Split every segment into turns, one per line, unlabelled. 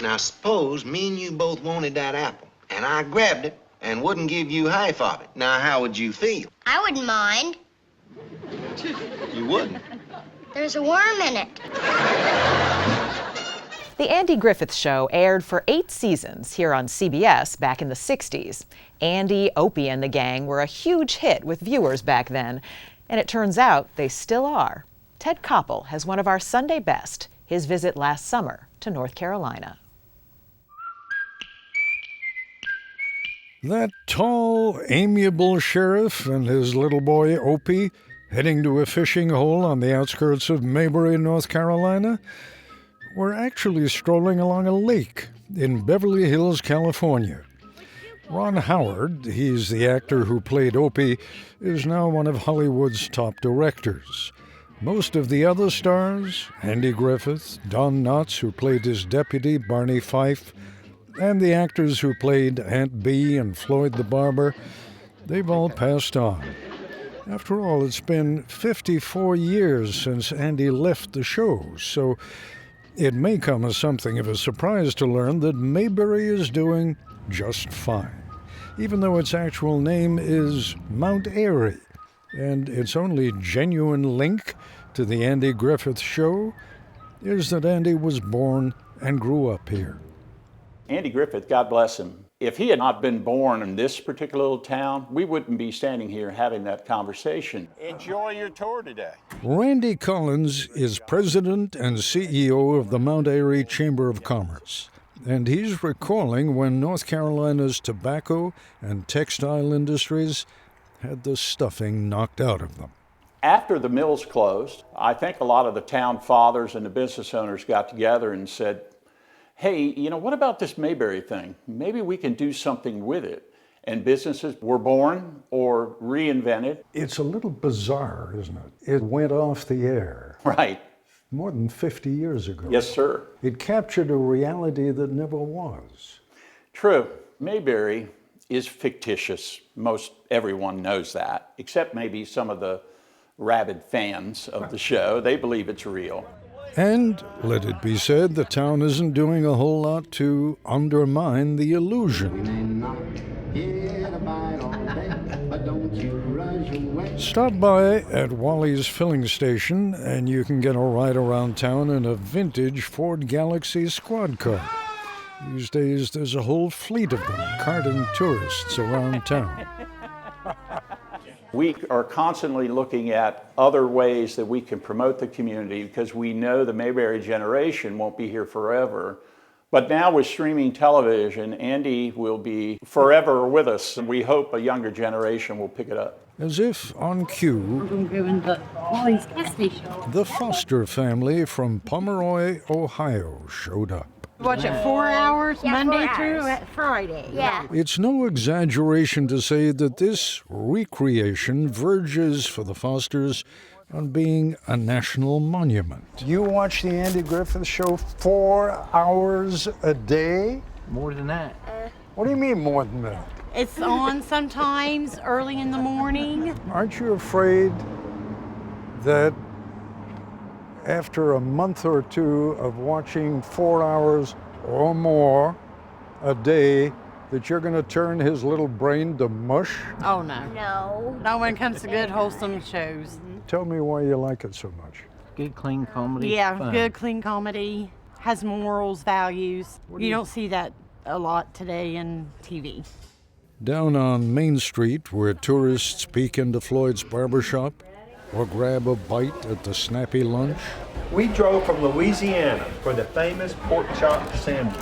Now, suppose me and you both wanted that apple, and I grabbed it and wouldn't give you half of it. Now, how would you feel?
I wouldn't mind.
You wouldn't?
There's a worm in it.
The Andy Griffith Show aired for 8 seasons here on CBS back in the 60s. Andy, Opie, and the gang were a huge hit with viewers back then, and it turns out they still are. Ted Koppel has one of our Sunday best, his visit last summer to North Carolina.
That tall, amiable sheriff and his little boy Opie heading to a fishing hole on the outskirts of Mayberry, North Carolina, were actually strolling along a lake in Beverly Hills, California. Ron Howard, he's the actor who played Opie, is now one of Hollywood's top directors. Most of the other stars, Andy Griffith, Don Knotts, who played his deputy, Barney Fife, and the actors who played Aunt Bee and Floyd the Barber, they've all passed on. After all, it's been 54 years since Andy left the show, so it may come as something of a surprise to learn that Mayberry is doing just fine, even though its actual name is Mount Airy, and its only genuine link to the Andy Griffith Show is that Andy was born and grew up here.
Andy Griffith, God bless him. If he had not been born in this particular little town, we wouldn't be standing here having that conversation.
Enjoy your tour today.
Randy Collins is president and CEO of the Mount Airy Chamber of Commerce, and he's recalling when North Carolina's tobacco and textile industries had the stuffing knocked out of them.
After the mills closed, I think a lot of the town fathers and the business owners got together and said, hey, you know, what about this Mayberry thing? Maybe we can do something with it. And businesses were born or reinvented.
It's a little bizarre, isn't it? It went off the air.
Right.
More than 50 years ago.
Yes, sir.
It captured a reality that never was.
True. Mayberry is fictitious. Most everyone knows that, except maybe some of the rabid fans of the show. They believe it's real.
And, let it be said, the town isn't doing a whole lot to undermine the illusion. Stop by at Wally's filling station and you can get a ride around town in a vintage Ford Galaxy squad car. These days there's a whole fleet of them carting tourists around town.
We are constantly looking at other ways that we can promote the community because we know the Mayberry generation won't be here forever. But now with streaming television, Andy will be forever with us, and we hope a younger generation will pick it up.
As if on cue, the Foster family from Pomeroy, Ohio showed up.
Watch it 4 hours,
Yeah,
Monday
4
through
hours.
Friday.
Yeah.
It's no exaggeration to say that this recreation verges for the Fosters on being a national monument. You watch the Andy Griffith Show 4 hours a day?
More than that.
What do you mean more than that?
It's on sometimes early in the morning.
Aren't you afraid that after a month or two of watching 4 hours or more a day, that you're going to turn his little brain to mush?
Oh, no.
No.
Not when it comes to good, wholesome shows.
Tell me why you like it so much.
Good, clean comedy.
Yeah,
fun.
good, clean comedy. Has morals, values. You don't see that a lot today in TV.
Down on Main Street, where tourists peek into Floyd's barbershop or grab a bite at the snappy lunch,
We drove from Louisiana for the famous pork chop sandwich.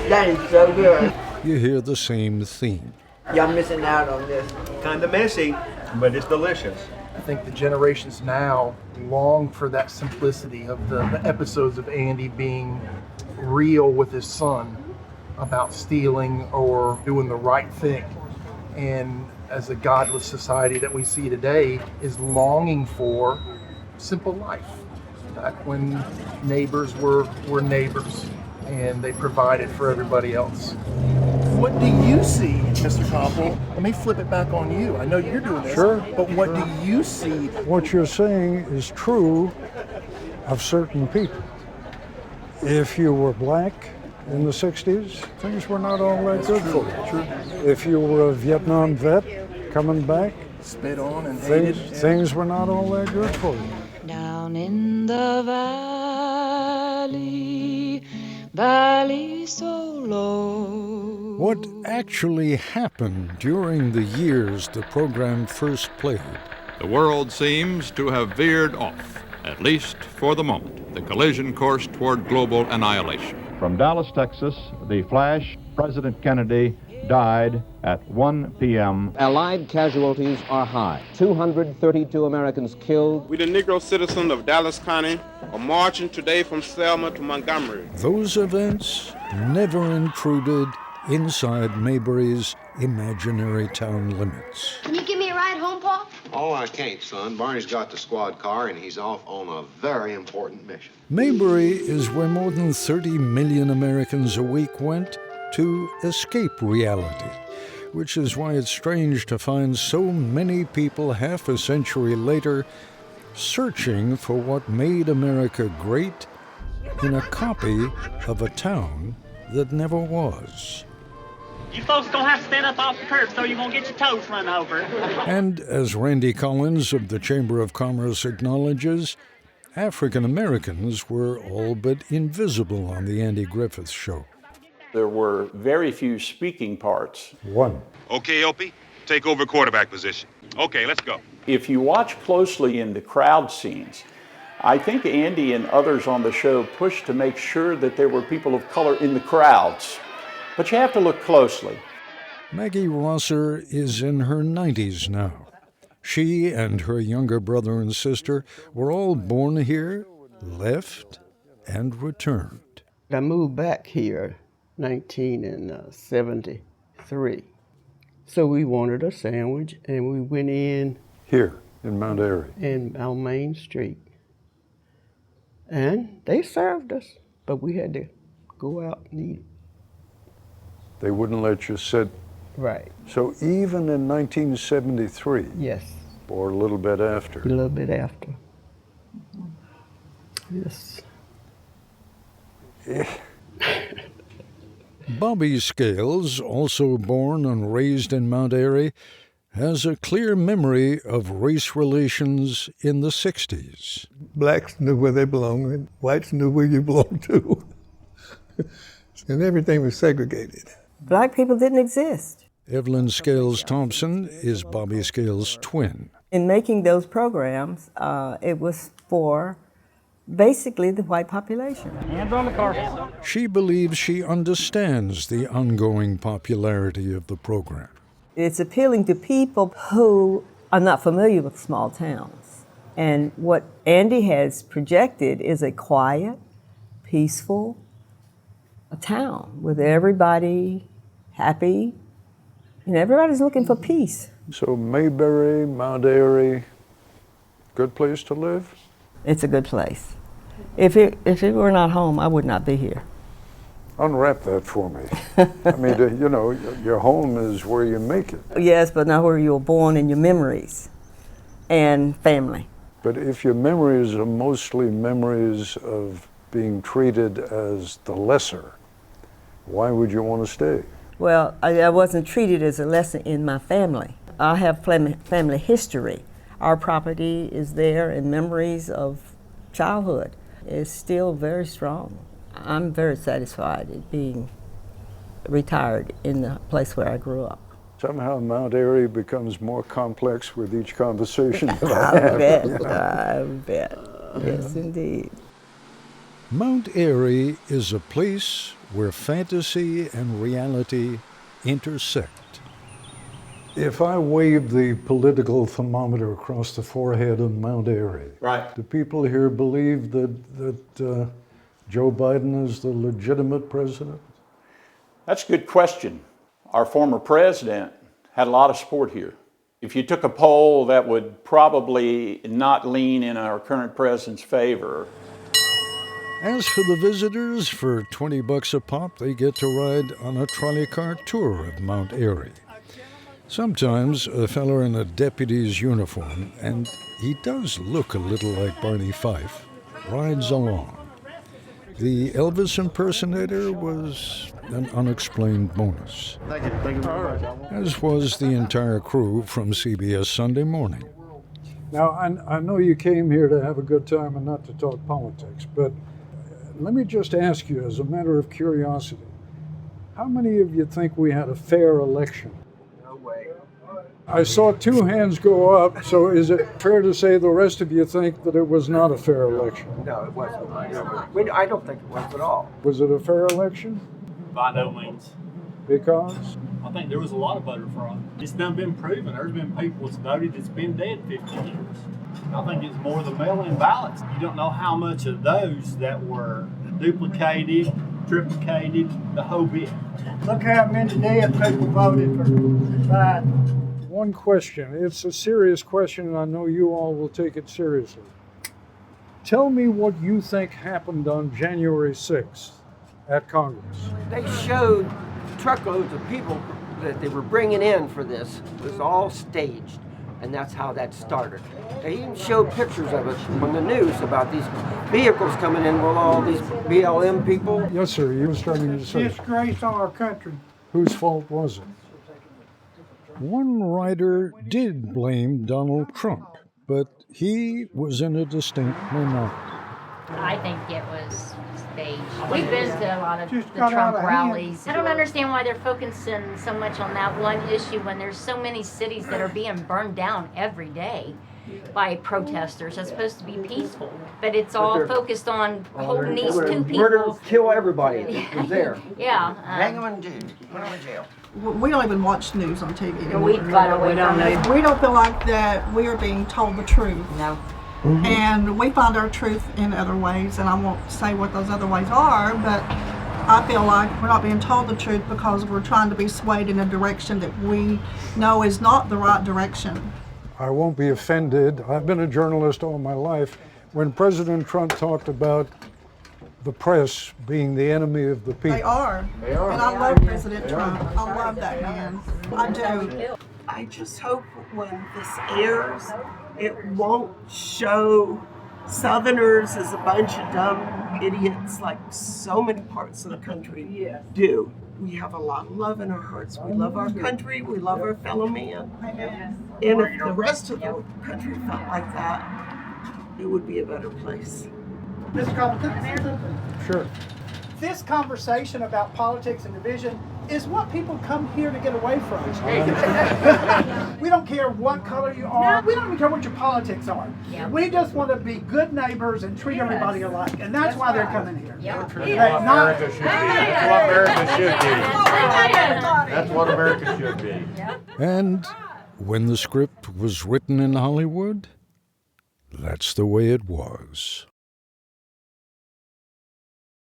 That is so good.
you hear the same theme.
Y'all missing out on this.
Kind of messy, but it's delicious.
I think the generations now long for that simplicity of the episodes of Andy being real with his son about stealing or doing the right thing. And as a godless society that we see today is longing for simple life. Back when neighbors were neighbors and they provided for everybody else. What do you see, Mr. Koppel? Let me flip it back on you. I know you're doing this,
Sure.
but what do you see?
What you're saying is true of certain people. If you were black in the 60s, things were not all that good for you. If you were a Vietnam vet coming back,
Spit on and hated.
things were not all that good for you.
Down in the valley, valley so low.
What actually happened during the years the program first played?
The world seems to have veered off, at least for the moment, the collision course toward global annihilation.
From Dallas, Texas, the flash, President Kennedy died at 1 p.m.
Allied casualties are high. 232 Americans killed.
We, the Negro citizens of Dallas County, are marching today from Selma to Montgomery.
Those events never intruded inside Mayberry's imaginary town limits.
Can you give me a ride home, Pa?
Oh, I can't, son. Barney's got the squad car, and he's off on a very important mission.
Mayberry is where more than 30 million Americans a week went to escape reality, which is why it's strange to find so many people half a century later searching for what made America great in a copy of a town that never was.
You folks gonna have to stand up off the curb so you won't get your toes run over.
And as Randy Collins of the Chamber of Commerce acknowledges, African Americans were all but invisible on the Andy Griffith Show.
There were very few speaking parts.
One.
Okay, Opie, take over quarterback position. Okay, let's go.
If you watch closely in the crowd scenes, I think Andy and others on the show pushed to make sure that there were people of color in the crowds. But you have to look closely.
Maggie Rosser is in her 90s now. She and her younger brother and sister were all born here, left, and returned.
I moved back here 1973. So we wanted a sandwich, and we went in
here in Mount Airy,
on Main Street, and they served us, but we had to go out and eat.
They wouldn't let you sit.
Right.
So even in 1973.
Yes.
Or a little bit after.
A little bit after. Yes.
Bobby Scales, also born and raised in Mount Airy, has a clear memory of race relations in the 60s.
Blacks knew where they belonged, and whites knew where you belonged to. And everything was segregated.
Black people didn't exist.
Evelyn Scales Thompson is Bobby Scales' twin.
In making those programs, it was for basically the white population.
Hands on the car.
She believes she understands the ongoing popularity of the program.
It's appealing to people who are not familiar with small towns. And what Andy has projected is a quiet, peaceful town with everybody happy. And everybody's looking for peace.
So Mayberry, Mount Airy, good place to live?
It's a good place. If it were not home, I would not be here.
Unwrap that for me. I mean, you know, your home is where you make it.
Yes, but not where you were born and your memories and family.
But if your memories are mostly memories of being treated as the lesser, why would you want to stay?
Well, I wasn't treated as a lesser in my family. I have family history. Our property is there and memories of childhood is still very strong. I'm very satisfied at being retired in the place where I grew up.
Somehow Mount Airy becomes more complex with each conversation that I have.
I bet. Yes, indeed.
Mount Airy is a place where fantasy and reality intersect. If I wave the political thermometer across the forehead of Mount Airy,
right,
do people here believe that Joe Biden is the legitimate president?
That's a good question. Our former president had a lot of support here. If you took a poll, that would probably not lean in our current president's favor.
As for the visitors, for $20 a pop, they get to ride on a trolley car tour of Mount Airy. Sometimes a fella in a deputy's uniform, and he does look a little like Barney Fife, rides along. The Elvis impersonator was an unexplained bonus.
Thank you very much.
As was the entire crew from CBS Sunday Morning.
Now, I know you came here to have a good time and not to talk politics, but let me just ask you, as a matter of curiosity, how many of you think we had a fair election?
No way.
I saw 2 hands go up, so is it fair to say the rest of you think that it was not a fair election?
No, it wasn't. I don't think it was at all.
Was it a fair election?
By no means.
Because?
I think there was a lot of voter fraud. It's done been proven. There's been people that's voted that's been dead 50 years. I think it's more the mail-in ballots. You don't know how much of those that were duplicated, triplicated, the whole bit.
Look how many dead people voted for Biden.
One question. It's a serious question, and I know you all will take it seriously. Tell me what you think happened on January 6th at Congress.
They showed truckloads of people that they were bringing in for this. It was all staged, and that's how that started. They even showed pictures of it on the news about these vehicles coming in with all these BLM people.
Yes, sir. You were starting to say.
Disgrace on our country.
Whose fault was it? One writer did blame Donald Trump, but he was in a distinct minority.
I think it was staged. We've been to a lot of the Trump rallies. I don't understand why they're focusing so much on that one issue when there's so many cities that are being burned down every day by protesters. It's supposed to be peaceful, but it's all focused on holding these 2 people.
Murder, kill everybody that was there.
Yeah.
Hang them in jail. Put them in jail.
We don't even watch news on TV anymore.
We got away from it.
We don't feel like that we are being told the truth.
No.
Mm-hmm. And we find our truth in other ways, and I won't say what those other ways are, but I feel like we're not being told the truth because we're trying to be swayed in a direction that we know is not the right direction.
I won't be offended. I've been a journalist all my life. When President Trump talked about the press being the enemy of the people.
They are. And I love President Trump. I love that man. I do.
I just hope when this airs, it won't show Southerners as a bunch of dumb idiots like so many parts of the country do. We have a lot of love in our hearts. We love our country. We love our fellow man. And if the rest of the country felt like that, it would be a better place.
Mr. Koppel, can I say something?
Sure.
This conversation about politics and division is what people come here to get away from. We don't care what color you are. We don't even care what your politics are. Yep. We just want to be good neighbors and treat everybody alike. And that's why they're coming here.
Yep. That's what America should be. That's what America should be. That's what America should be.
And when the script was written in Hollywood, that's the way it was.